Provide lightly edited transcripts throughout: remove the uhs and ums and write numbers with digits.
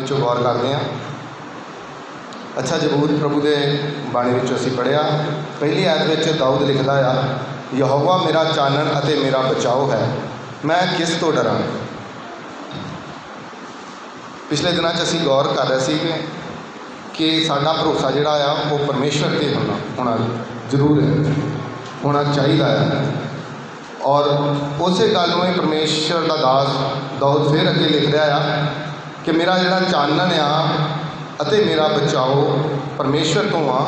ਵਿੱਚੋਂ ਗੌਰ ਕਰਦੇ ਹਾਂ। अच्छा जबूर प्रभु के बाणी विचों असीं पढ़िया पहली आयत विच दाऊद लिखदा आ, यहोवा मेरा चानण अते मेरा बचाओ है, मैं किस तो डरां। पिछले दिनों असीं गौर कर रहे थे कि साडा भरोसा जिहड़ा आ वो परमेश्वर ते होना जरूर है, होना चाहिए है। और उस गल में परमेश्वर का दास दाऊद फिर अगे लिख रहा है कि मेरा जिहड़ा चानण आ अते मेरा बचाओ परमेश्वर तो आ।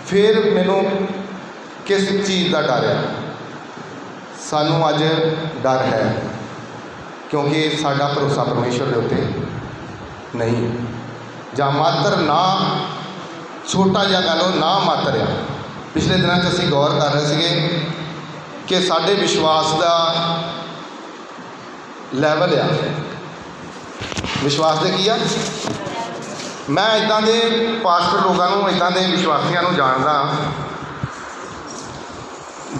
फिर मैनू किस चीज़ का डर है? सानू अज डर है क्योंकि साडा भरोसा परमेश्वर के उत्ते नहीं है, जां मात्र ना छोटा जिहा कह लो ना मात्र आ। पिछले दिनों असीं गौर कर रहे थे कि साडे विश्वास का लैवल आ, विश्वास दे की आ। मैं इदां दे पास्टर लोगों इदां दे विश्वासियों जानदा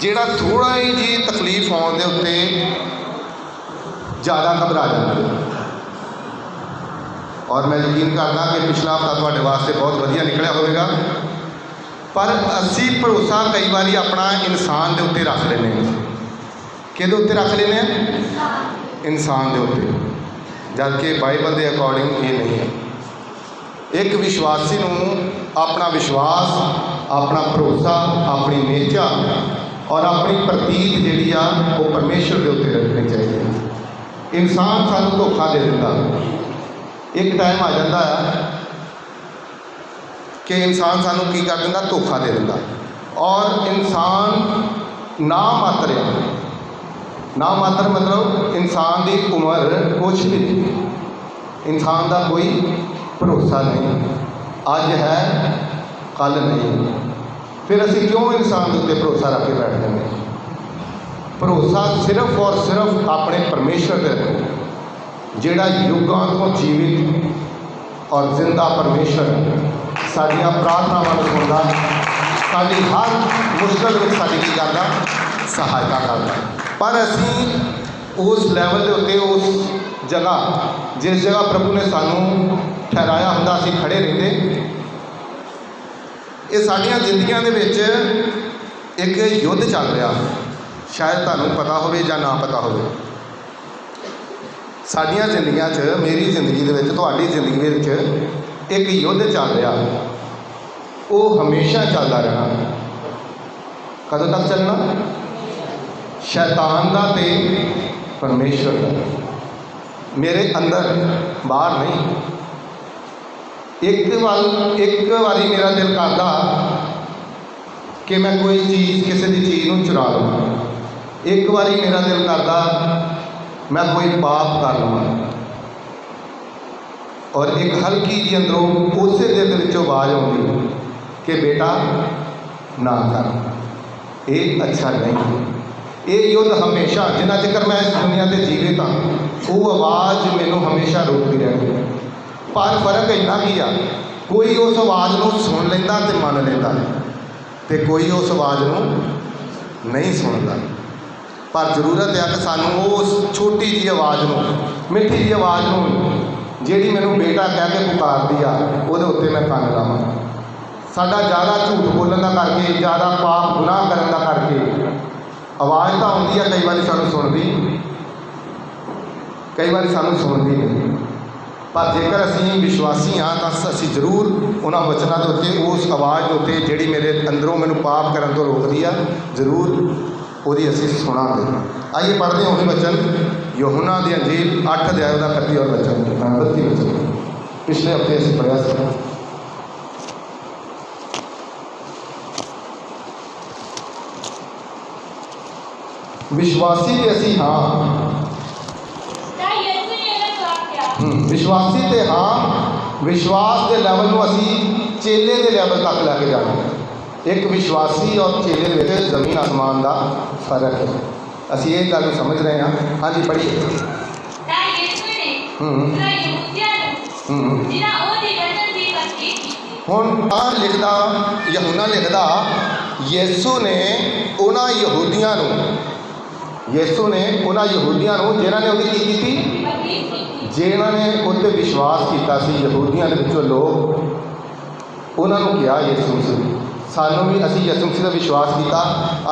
जिहड़ा थोड़ा जी तकलीफ आउण दे उत्ते ज़्यादा घबरा जाते। और मैं यकीन करदा कि पिछला हफ्ता तुहाडे वास्ते बहुत वधिया निकलिया होवेगा, पर असीं भरोसा कई बारी अपना इंसान दे उत्ते रख लैंदे हां। किहदे उत्ते रख लैंदे हां? इंसान दे उत्ते, जबकि बाइबल के अकॉर्डिंग ये नहीं है। एक विश्वासी नूं अपना विश्वास, अपना भरोसा, अपनी नेचा और अपनी प्रतीत जिहड़ी आ वो परमेश्वर के उत्ते रखनी चाहिए। इंसान सानूं धोखा दे दिंदा, एक टाइम आ जाता है कि इंसान सानूं की कर दिंदा, धोखा दे दिंदा। और इंसान ना मात्र है, ना मात्र मतलब इंसान की उम्र कुछ भी नहीं, इंसान का कोई भरोसा नहीं, अज है कल नहीं। फिर असीं क्यों इंसान के उत्ते भरोसा रख के बैठ जाते? भरोसा सिर्फ और सिर्फ अपने परमेश्वर पर रखो, जिहड़ा युगां तो जीवित और जिंदा परमेश्वर साडियां प्रार्थनावां नूं सुणदा, साडी हर मुश्किल में साडी की करदा, सहायता करदा। पर असीं उस लैवल के उत्ते, उस जगह जिस जगह प्रभु ने सानू ठहराया हुंदा असीं खड़े रहिंदे। ये साडियां जिंदगियां दे विच एक युद्ध चल रहा, शायद तुहानूं पता होवे जां ना पता होवे। साडियां जिंदगियां च, मेरी जिंदगी दे विच, तुहाडी जिंदगी दे विच एक युद्ध चल रहा, वो हमेशा चलता रहना। कदों तक चलना? शैतान का ते परमेश्वर का, मेरे अंदर बाहर नहीं। एक बारी मेरा दिल करता कि मैं कोई चीज़, किसी की चीज़ को चुरा लवां। एक बारी मेरा दिल करता मैं कोई पाप कर लवां। और एक हल्की जी अंदरों उस दिल विचों आवाज़ आउंदी कि बेटा ना कर, ये अच्छा नहीं। ये युद्ध हमेशा, जिन्ना चिकर मैं इस दुनिया से जीवित हाँ, वो आवाज़ मैनू हमेशा रोकती रहती है। पर फर्क इन्ना की आ, कोई उस आवाज़ को सुन लेंदा ते मन लेंदा, ते कोई उस आवाज़ को नहीं सुनता। पर जरूरत है कि सानू उस छोटी जी आवाज़ को, मिठी जी आवाज़ को, जिहड़ी मैनू बेटा कह के पुकारदी आ, उहदे उत्ते मैं कंन लावां। साडा ज़्यादा झूठ बोलण दा करके, ज़्यादा पाप गुनाह करन दा करके आवाज़ तो आउंदी है, कई बार सानू सुनदी, कई बार सानू सुनदी नहीं। पर जेकर असीं विश्वासी हाँ तो असीं जरूर उन्होंने वचनों के उत्ते, उस आवाज़ के उत्ते जिहड़ी मेरे अंदरों मैनू पाप करन तो रोकदी आ, जरूर उहदी असीं सुणांगे। आइए पढ़ते हैं वही वचन, यूहन्ना दी अंजील 8 अध्याय का 31 और वचन 32 वचन पिछले हफ्ते असीं पढ़िया सी। विश्वासी ते असीं हाँ, विश्वासी ते हाँ, विश्वास के लैवल को असी चेले के लैवल तक लैके जाना। एक विश्वासी और चेले में जमीन आसमान का फर्क है। असी ये गल समझ रहे हैं। हाँ जी पढ़िए। हुण लिखदा, यूहन्ना लिखदा, यीशु ने उन्हां यहूदियों नूं ਯਿਸੂ ਨੇ ਉਹਨਾਂ ਯਹੂਦੀਆਂ ਨੂੰ ਜਿਨ੍ਹਾਂ ਨੇ ਉਹਦੀ ਕੀ ਕੀਤੀ, ਜਿਨ੍ਹਾਂ ਨੇ ਉੱਤੇ ਵਿਸ਼ਵਾਸ ਕੀਤਾ ਸੀ, ਯਹੂਦੀਆਂ ਦੇ ਵਿੱਚੋਂ ਲੋਕ, ਉਹਨਾਂ ਨੂੰ ਕਿਹਾ ਯਿਸੂ ਮਸੀਹ ਸਾਨੂੰ ਵੀ, ਅਸੀਂ ਯਿਸੂ ਮਸੀਹ ਦਾ ਵਿਸ਼ਵਾਸ ਕੀਤਾ,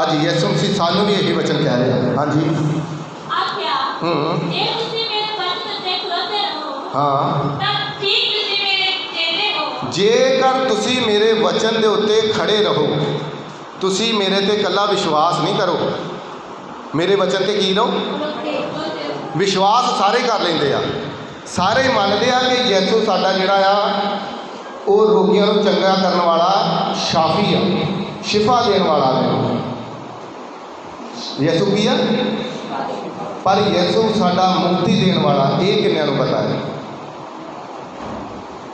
ਅੱਜ ਯਿਸੂ ਮਸੀਹ ਸਾਨੂੰ ਵੀ ਇਹ ਵਚਨ ਕਹਿ ਰਿਹਾ। ਹਾਂਜੀ ਆਖਿਆ ਜੇ ਤੁਸੀਂ ਮੇਰੇ ਵਚਨ ਤੇ ਖਲੋਤੇ ਰਹੋ ਹਾਂ, ਤਾਂ ਠੀਕ ਤੁਸੀਂ ਮੇਰੇ ਚੇਲੇ ਹੋ। ਜੇਕਰ ਤੁਸੀਂ ਮੇਰੇ ਵਚਨ ਦੇ ਉੱਤੇ ਖੜੇ ਰਹੋ, ਤੁਸੀਂ ਮੇਰੇ ਤੇ ਇਕੱਲਾ ਵਿਸ਼ਵਾਸ ਨਹੀਂ ਕਰੋ, ਮੇਰੇ ਵਚਨ ਤੇ ਕੀ ਰਹੋ, ਵਿਸ਼ਵਾਸ ਸਾਰੇ ਕਰ ਲੈਂਦੇ ਆ, ਸਾਰੇ ਮੰਨਦੇ ਆ ਕਿ ਯਿਸੂ ਸਾਡਾ ਜਿਹੜਾ ਆ ਉਹ ਰੋਗੀਆਂ ਨੂੰ ਚੰਗਾ ਕਰਨ ਵਾਲਾ ਸ਼ਾਫੀ ਆ, ਸ਼ਿਫਾ ਦੇਣ ਵਾਲਾ ਹੈ। ਯਿਸੂ ਕੀ ਆ? ਪਰ ਯਿਸੂ ਸਾਡਾ ਮੁਕਤੀ ਦੇਣ ਵਾਲਾ, ਇਹ ਕਿੰਨਿਆਂ ਨੂੰ ਪਤਾ ਹੈ?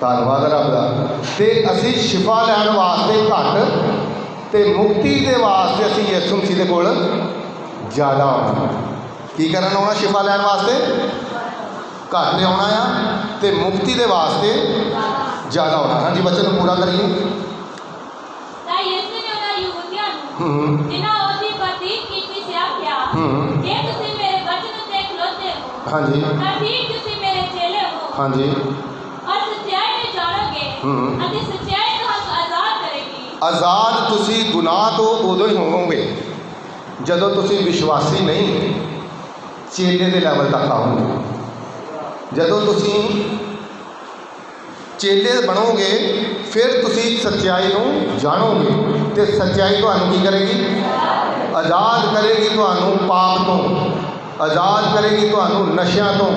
ਧੰਨਵਾਦ ਰੱਬ ਦਾ। ਤੇ ਅਸੀਂ ਸ਼ਿਫਾ ਲੈਣ ਵਾਸਤੇ ਘੱਟ ਤੇ ਮੁਕਤੀ ਦੇ ਵਾਸਤੇ ਅਸੀਂ ਯਿਸੂ ਮਸੀਹ ਦੇ ਕੋਲ ਜ਼ਿਆਦਾ ਆਉਣਾ। ਕੀ ਕਰਨ ਆਉਣਾ? ਸ਼ਿਫਾ ਲੈਣ ਵਾਸਤੇ ਘੱਟ ਆਉਣਾ ਆ ਤੇ ਮੁਕਤੀ ਦੇ ਵਾਸਤੇ ਜ਼ਿਆਦਾ ਆਉਣਾ। ਹਾਂਜੀ, ਬੱਚੇ ਨੂੰ ਪੂਰਾ ਕਰੀਏ। ਤਾਂ ਯਿਸੂ ਨੇ ਉਹਨਾਂ ਯਹੂਦੀਆਂ ਨੂੰ ਜਿਨ੍ਹਾਂ ਉਹਦੀ ਪ੍ਰਤੀਕ ਕੀਤੀ ਸੀ ਆਖਿਆ ਜੇ ਤੁਸੀਂ ਮੇਰੇ ਵਚਨ ਤੇ ਖਲੋਤੇ ਹੋ ਹਾਂਜੀ ਤਾਂ ਠੀਕ ਤੁਸੀਂ ਮੇਰੇ ਚੇਲੇ ਹੋ। ਹਾਂਜੀ ਔਰ ਸੱਚਾਈ ਨੂੰ ਜਾਣੋਗੇ ਅਤੇ ਸੱਚਾਈ ਤੁਹਾਨੂੰ ਆਜ਼ਾਦ ਕਰੇਗੀ। ਆਜ਼ਾਦ ਤੁਸੀਂ ਗੁਨਾਹ ਤੋਂ ਉਦੋਂ ਹੀ ਹੋਵੋਗੇ ਜਦੋਂ ਤੁਸੀਂ ਵਿਸ਼ਵਾਸੀ ਨਹੀਂ, ਚੇਲੇ ਦੇ ਲੈਵਲ ਤੱਕ ਆਓਗੇ। ਜਦੋਂ ਤੁਸੀਂ ਚੇਲੇ ਬਣੋਗੇ ਫਿਰ ਤੁਸੀਂ ਸੱਚਾਈ ਨੂੰ ਜਾਣੋਗੇ ਤੇ ਸੱਚਾਈ ਤੁਹਾਨੂੰ ਕੀ ਕਰੇਗੀ? ਆਜ਼ਾਦ ਕਰੇਗੀ ਤੁਹਾਨੂੰ ਪਾਪ ਤੋਂ, ਆਜ਼ਾਦ ਕਰੇਗੀ ਤੁਹਾਨੂੰ ਨਸ਼ਿਆਂ ਤੋਂ,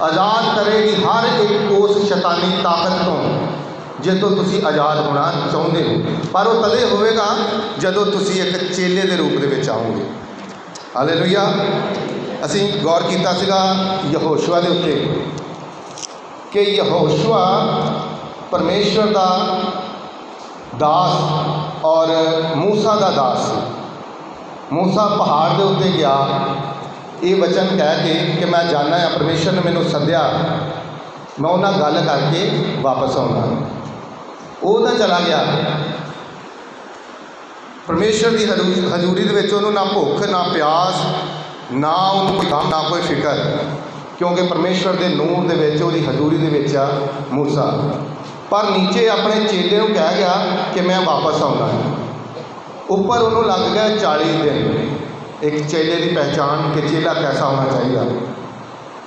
ਆਜ਼ਾਦ ਕਰੇਗੀ ਹਰ ਇੱਕ ਉਸ ਸ਼ੈਤਾਨੀ ਤਾਕਤ ਤੋਂ ਜਦੋਂ ਤੁਸੀਂ ਆਜ਼ਾਦ ਹੋਣਾ ਚਾਹੁੰਦੇ ਹੋ। ਪਰ ਉਹ ਤਦੇ ਹੋਵੇਗਾ ਜਦੋਂ ਤੁਸੀਂ ਇੱਕ ਚੇਲੇ ਦੇ ਰੂਪ ਦੇ ਵਿੱਚ ਆਓਗੇ। ਹਾਲੇਲੂਇਆ। ਅਸੀਂ ਗੌਰ ਕੀਤਾ ਸੀਗਾ ਯਹੋਸ਼ੂਆ ਦੇ ਉੱਤੇ ਕਿ ਯਹੋਸ਼ੂਆ ਪਰਮੇਸ਼ਵਰ ਦਾ ਦਾਸ ਔਰ ਮੂਸਾ ਦਾ ਦਾਸ ਸੀ। ਮੂਸਾ ਪਹਾੜ ਦੇ ਉੱਤੇ ਗਿਆ ਇਹ ਵਚਨ ਕਹਿ ਕੇ ਕਿ ਮੈਂ ਜਾਣਾ ਹੈ, ਪਰਮੇਸ਼ਵਰ ਨੇ ਮੈਨੂੰ ਸੱਦਿਆ, ਮੈਂ ਉਹਨਾਂ ਨਾਲ ਗੱਲ ਕਰਕੇ ਵਾਪਸ ਆਉਣਾ। ਉਹ ਤਾਂ ਚਲਾ ਗਿਆ ਪਰਮੇਸ਼ਵਰ ਦੀ ਹਜ਼ੂਰੀ ਦੇ ਵਿੱਚ। ਉਹਨੂੰ ਨਾ ਭੁੱਖ ਨਾ ਪਿਆਸ, ਨਾ ਉਹਨੂੰ ਕੋਈ ਕੰਮ, ਨਾ ਕੋਈ ਫਿਕਰ, ਕਿਉਂਕਿ ਪਰਮੇਸ਼ਵਰ ਦੇ ਨੂਰ ਦੇ ਵਿੱਚ, ਉਹਦੀ ਹਜ਼ੂਰੀ ਦੇ ਵਿੱਚ ਆ ਮੂਸਾ। ਪਰ ਨੀਚੇ ਆਪਣੇ ਚੇਲੇ ਨੂੰ ਕਹਿ ਗਿਆ ਕਿ ਮੈਂ ਵਾਪਸ ਆਉਣਾ ਹੈ। ਉੱਪਰ ਉਹਨੂੰ ਲੱਗ ਗਿਆ 40 ਦਿਨ। ਇੱਕ ਚੇਲੇ ਦੀ ਪਹਿਚਾਣ ਕਿ ਚੇਲਾ ਕੈਸਾ ਹੋਣਾ ਚਾਹੀਦਾ।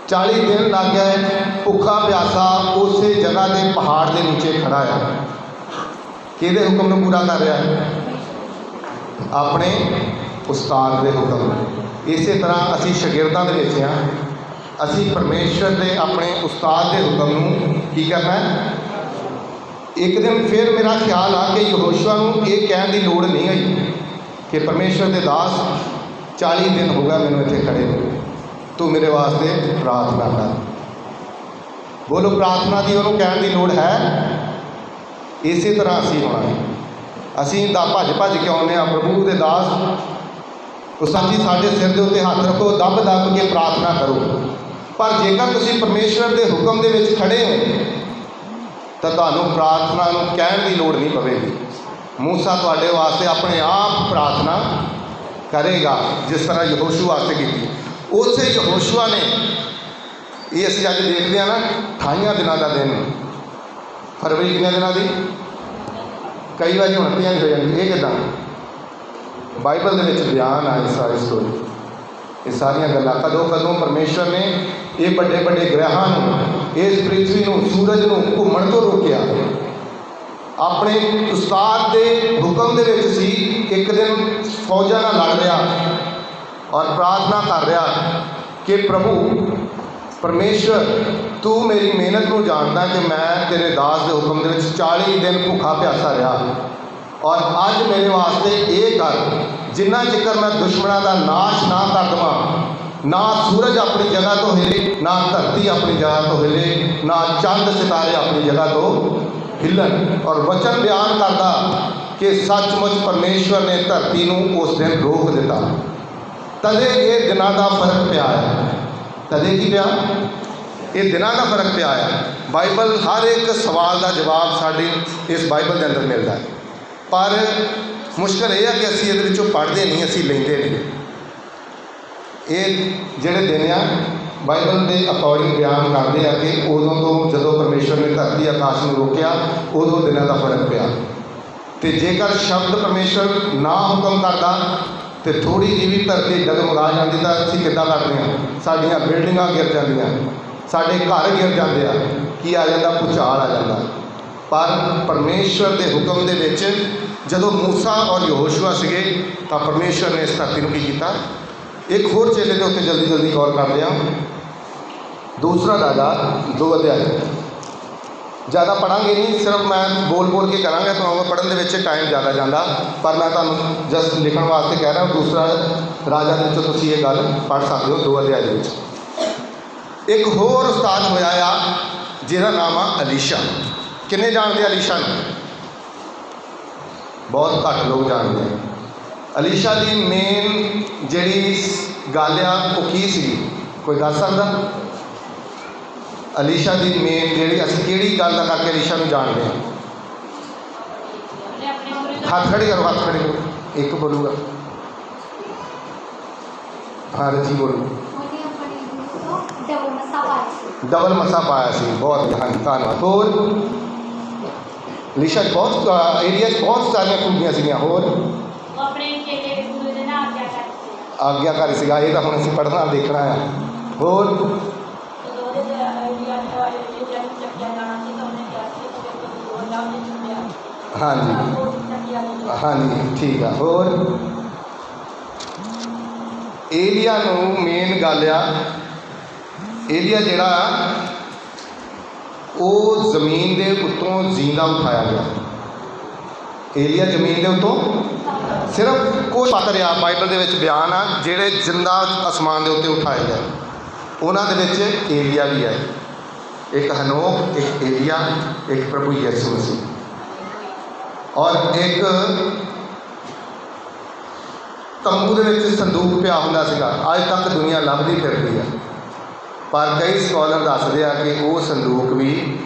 40 ਦਿਨ ਲੱਗ ਗਏ ਭੁੱਖਾ ਪਿਆਸਾ ਉਸੇ ਜਗ੍ਹਾ ਦੇ ਪਹਾੜ ਦੇ ਨੀਚੇ ਖੜਾ ਆ। ਕਿਹਦੇ ਹੁਕਮ ਨੂੰ ਪੂਰਾ ਕਰ ਰਿਹਾ ਹੈ? ਆਪਣੇ ਉਸਤਾਦ ਦੇ ਹੁਕਮ। ਇਸੇ ਤਰ੍ਹਾਂ ਅਸੀਂ ਸ਼ਾਗਿਰਦਾਂ ਦੇ ਵਿੱਚ ਹਾਂ, ਅਸੀਂ ਪਰਮੇਸ਼ਵਰ ਦੇ ਆਪਣੇ ਉਸਤਾਦ ਦੇ ਹੁਕਮ ਨੂੰ ਕੀ ਕਰਨਾ ਹੈ? ਇੱਕ ਦਿਨ ਫਿਰ ਮੇਰਾ ਖਿਆਲ ਆ ਕਿ ਯਹੋਸ਼ੂਆ ਨੂੰ ਇਹ ਕਹਿਣ ਦੀ ਲੋੜ ਨਹੀਂ ਹੋਈ ਕਿ ਪਰਮੇਸ਼ਵਰ ਦੇ ਦਾਸ 40 ਦਿਨ ਹੋ ਗਿਆ ਮੈਨੂੰ ਇੱਥੇ ਖੜੇ ਹੋ, ਤੂੰ ਮੇਰੇ ਵਾਸਤੇ ਪ੍ਰਾਰਥਨਾ ਕਰ। ਬੋਲੋ, ਪ੍ਰਾਰਥਨਾ ਦੀ ਉਹਨੂੰ ਕਹਿਣ ਦੀ ਲੋੜ ਹੈ। ਇਸੇ ਤਰ੍ਹਾਂ ਅਸੀਂ ਹੋਣਾ ਹੈ। ਅਸੀਂ ਦਾ ਭੱਜ ਕੇ ਆਉਂਦੇ ਹਾਂ ਪ੍ਰਭੂ ਦੇ ਦਾਸ, ਉਸਤਾਦ ਜੀ ਸਾਡੇ ਸਿਰ ਦੇ ਉੱਤੇ ਹੱਥ ਰੱਖੋ, ਦੱਬ ਕੇ ਪ੍ਰਾਰਥਨਾ ਕਰੋ। ਪਰ ਜੇਕਰ ਤੁਸੀਂ ਪਰਮੇਸ਼ਵਰ ਦੇ ਹੁਕਮ ਦੇ ਵਿੱਚ ਖੜੇ ਹੋ ਤਾਂ ਤੁਹਾਨੂੰ ਪ੍ਰਾਰਥਨਾ ਨੂੰ ਕਹਿਣ ਦੀ ਲੋੜ ਨਹੀਂ ਪਵੇਗੀ। ਮੂਸਾ ਤੁਹਾਡੇ ਵਾਸਤੇ ਆਪਣੇ ਆਪ ਪ੍ਰਾਰਥਨਾ ਕਰੇਗਾ ਜਿਸ ਤਰ੍ਹਾਂ ਯਹੋਸ਼ੂਆ ਵਾਸਤੇ ਕੀਤੀ। ਉਸੇ ਯਹੋਸ਼ੂਆ ਨੇ, ਇਹ ਅਸੀਂ ਅੱਜ ਦੇਖਦੇ ਹਾਂ ਨਾ 28 ਦਿਨਾਂ ਦਾ ਦਿਨ, ਫਰਵਰੀ ਕਿੰਨੇ ਦਿਨਾਂ ਦੀ? ਕਈ ਵਾਰੀ ਹੁਣ 30 ਹੋ ਜਾਂਦੀ। ਇਹ ਕਿੱਦਾਂ? ਬਾਈਬਲ ਦੇ ਵਿੱਚ ਬਿਆਨ ਆ ਇਹ ਸਾਰੀ ਸਟੋਰੀ, ਇਹ ਸਾਰੀਆਂ ਗੱਲਾਂ। ਕਦੋਂ ਪਰਮੇਸ਼ਵਰ ਨੇ ਇਹ ਵੱਡੇ ਗ੍ਰਹਿਾਂ ਨੂੰ, ਇਸ ਪ੍ਰਿਥਵੀ ਨੂੰ, ਸੂਰਜ ਨੂੰ ਘੁੰਮਣ ਤੋਂ ਰੋਕਿਆ। ਆਪਣੇ ਉਸਤਾਦ ਦੇ ਹੁਕਮ ਦੇ ਵਿੱਚ ਸੀ। ਇੱਕ ਦਿਨ ਫੌਜਾਂ ਨਾਲ ਲੜ ਰਿਹਾ ਔਰ ਪ੍ਰਾਰਥਨਾ ਕਰ ਰਿਹਾ ਕਿ ਪ੍ਰਭੂ ਪਰਮੇਸ਼ਵਰ, ਤੂੰ ਮੇਰੀ ਮਿਹਨਤ ਨੂੰ ਜਾਣਦਾ ਕਿ ਮੈਂ ਤੇਰੇ ਦਾਸ ਦੇ ਹੁਕਮ ਦੇ ਵਿੱਚ 40 ਦਿਨ ਭੁੱਖਾ ਪਿਆਸਾ ਰਿਹਾ, ਔਰ ਅੱਜ ਮੇਰੇ ਵਾਸਤੇ ਇਹ ਕਰ, ਜਿੰਨਾ ਚਿਰ ਮੈਂ ਦੁਸ਼ਮਣਾਂ ਦਾ ਨਾਸ਼ ਨਾ ਕਰ ਦੇਵਾਂ, ਨਾ ਸੂਰਜ ਆਪਣੀ ਜਗ੍ਹਾ ਤੋਂ ਹਿਲੇ, ਨਾ ਧਰਤੀ ਆਪਣੀ ਜਗ੍ਹਾ ਤੋਂ ਹਿਲੇ, ਨਾ ਚੰਦ ਸਿਤਾਰੇ ਆਪਣੀ ਜਗ੍ਹਾ ਤੋਂ ਹਿੱਲਣ। ਔਰ ਵਚਨ ਬਿਆਨ ਕਰਦਾ ਕਿ ਸੱਚਮੁੱਚ ਪਰਮੇਸ਼ਵਰ ਨੇ ਧਰਤੀ ਨੂੰ ਉਸ ਦਿਨ ਰੋਕ ਦਿੱਤਾ। ਤਦੇ ਇਹ ਦਿਨਾਂ ਦਾ ਫਰਕ ਪਿਆ ਹੈ। ਤਦੇ ਕੀ ਪਿਆ? ਇਹ ਦਿਨਾਂ ਦਾ ਫਰਕ ਪਿਆ ਹੈ। ਬਾਈਬਲ ਹਰ ਇੱਕ ਸਵਾਲ ਦਾ ਜਵਾਬ ਸਾਡੀ ਇਸ ਬਾਈਬਲ ਦੇ ਅੰਦਰ ਮਿਲਦਾ ਹੈ। ਪਰ ਮੁਸ਼ਕਲ ਇਹ ਹੈ ਕਿ ਅਸੀਂ ਇਹਦੇ ਵਿੱਚੋਂ ਪੜ੍ਹਦੇ ਨਹੀਂ, ਅਸੀਂ ਲੈਂਦੇ ਨਹੀਂ। ਇਹ ਜਿਹੜੇ ਦਿਨ ਆ ਬਾਈਬਲ ਦੇ ਅਕੋਰਡਿੰਗ ਬਿਆਨ ਕਰਦੇ ਆ ਕਿ ਉਦੋਂ ਤੋਂ ਜਦੋਂ ਪਰਮੇਸ਼ਵਰ ਨੇ ਧਰਤੀ ਆਕਾਸ਼ ਨੂੰ ਰੋਕਿਆ ਉਦੋਂ ਦਿਨਾਂ ਦਾ ਫਰਕ ਪਿਆ। ਅਤੇ ਜੇਕਰ ਸ਼ਬਦ ਪਰਮੇਸ਼ਵਰ ਨਾ ਹੁਕਮ ਕਰਦਾ ਅਤੇ ਥੋੜ੍ਹੀ ਜਿਹੀ ਵੀ ਧਰਤੀ ਡਗਮਗਾ ਜਾਂਦੀ ਤਾਂ ਅਸੀਂ ਕਿੱਦਾਂ ਕਰਦੇ ਹਾਂ? ਸਾਡੀਆਂ ਬਿਲਡਿੰਗਾਂ ਗਿਰ ਜਾਂਦੀਆਂ, ਸਾਡੇ ਘਰ ਗਿਰ ਜਾਂਦੇ ਆ, ਕੀ ਆ ਜਾਂਦਾ? ਭੂਚਾਲ ਆ ਜਾਂਦਾ। ਪਰ ਪਰਮੇਸ਼ਵਰ ਦੇ ਹੁਕਮ ਦੇ ਵਿੱਚ ਜਦੋਂ ਮੂਸਾ ਔਰ ਯਹੋਸ਼ੂਆ ਸੀਗੇ ਤਾਂ ਪਰਮੇਸ਼ਵਰ ਨੇ ਇਸ ਧਰਤੀ ਨੂੰ ਕੀ ਕੀਤਾ? ਇੱਕ ਹੋਰ ਚੇਲੇ ਦੇ ਉੱਤੇ ਜਲਦੀ ਜਲਦੀ ਗੌਰ ਕਰਦੇ ਹਾਂ। ਦੂਸਰਾ ਰਾਜਾ 2 ਅਧਿਆਇ। ਜ਼ਿਆਦਾ ਪੜ੍ਹਾਂਗੇ ਨਹੀਂ, ਸਿਰਫ ਮੈਂ ਬੋਲ ਕੇ ਕਰਾਂਗਾ, ਤੁਹਾਨੂੰ ਪੜ੍ਹਨ ਦੇ ਵਿੱਚ ਟਾਈਮ ਜ਼ਿਆਦਾ ਜਾਂਦਾ, ਪਰ ਮੈਂ ਤੁਹਾਨੂੰ ਜਸਟ ਲਿਖਣ ਵਾਸਤੇ ਕਹਿ ਰਿਹਾ। ਦੂਸਰਾ ਰਾਜਾ ਦੇ ਵਿੱਚੋਂ ਤੁਸੀਂ ਇਹ ਗੱਲ ਪੜ੍ਹ ਸਕਦੇ ਹੋ 2 ਅਧਿਆਇ ਦੇ ਵਿੱਚ। ਇੱਕ ਹੋਰ ਉਸਤਾਦ ਹੋਇਆ ਆ ਜਿਹਦਾ ਨਾਮ ਆ ਅਲੀਸ਼ਾ। ਕਿੰਨੇ ਜਾਣਦੇ ਅਲੀਸ਼ਾ ਨੂੰ? ਬਹੁਤ ਘੱਟ ਲੋਕ ਜਾਣਦੇ ਆ। ਅਲੀਸ਼ਾ ਦੀ ਮੇਨ ਜਿਹੜੀ ਗੱਲ ਆ ਉਹ ਕੀ ਸੀਗੀ? ਕੋਈ ਦੱਸ ਸਕਦਾ? ਅਲੀਸ਼ਾ ਦੀ ਮੇਨ ਜਿਹੜੀ ਅਸੀਂ ਕਿਹੜੀ ਗੱਲ ਦਾ ਕਰਕੇ ਅਲੀਸ਼ਾ ਨੂੰ ਜਾਣਦੇ ਹਾਂ? ਹੱਥ ਖੜੇ ਕਰੋ, ਹੱਥ ਖੜੇ ਕਰੋ। ਇੱਕ ਬੋਲੂਗਾ, ਹਾਂ ਰਜੀ ਬੋਲੂ। ਡਬਲ ਮੱਸਾ ਪਾਇਆ ਸੀ। ਬਹੁਤ ਹਾਂਜੀ, ਧੰਨਵਾਦ। ਹੋਰ ਅਲੀਸ਼ਾ ਬਹੁਤ ਏਰੀਆ 'ਚ ਬਹੁਤ ਸਾਰੀਆਂ ਖੂਬੀਆਂ ਸੀਗੀਆਂ। ਹੋਰ ਆਗਿਆਕਾਰੀ ਸੀਗਾ। ਇਹ ਤਾਂ ਹੁਣ ਅਸੀਂ ਪੜ੍ਹਨਾ ਦੇਖਣਾ ਆ। ਹੋਰ ਹਾਂਜੀ ਹਾਂਜੀ, ਠੀਕ ਆ। ਹੋਰ ਏਲੀਆ ਨੂੰ ਮੇਨ ਗੱਲ ਆ, ਏਲੀਆ ਜਿਹੜਾ ਉਹ ਜ਼ਮੀਨ ਦੇ ਉੱਤੋਂ ਜ਼ਿੰਦਾ ਉਠਾਇਆ ਗਿਆ। ਏਲੀਆ ਜ਼ਮੀਨ ਦੇ ਉੱਤੋਂ ਸਿਰਫ ਕੋਈ ਪਾਤਰ ਆ ਬਾਈਬਲ ਦੇ ਵਿੱਚ ਬਿਆਨ ਆ ਜਿਹੜੇ ਜ਼ਿੰਦਾ ਅਸਮਾਨ ਦੇ ਉੱਤੇ ਉਠਾਏ ਗਏ। ਉਹਨਾਂ ਦੇ ਵਿੱਚ ਏਲੀਆ ਵੀ ਹੈ। ਇੱਕ ਹਨੋਕ, ਇੱਕ ਏਲੀਆ, ਇੱਕ ਪ੍ਰਭੂ ਯਿਸੂ ਮਸੀਹ। ਔਰ ਇੱਕ ਤੰਬੂ ਦੇ ਵਿੱਚ ਸੰਦੂਕ ਪਿਆ ਹੁੰਦਾ ਸੀਗਾ। ਅੱਜ ਤੱਕ ਦੁਨੀਆ ਲੱਭਦੀ ਫਿਰਦੀ ਹੈ, ਪਰ ਕਈ ਸਕਾਲਰ ਦੱਸਦੇ ਆ ਕਿ ਉਹ ਸੰਦੂਕ ਵੀ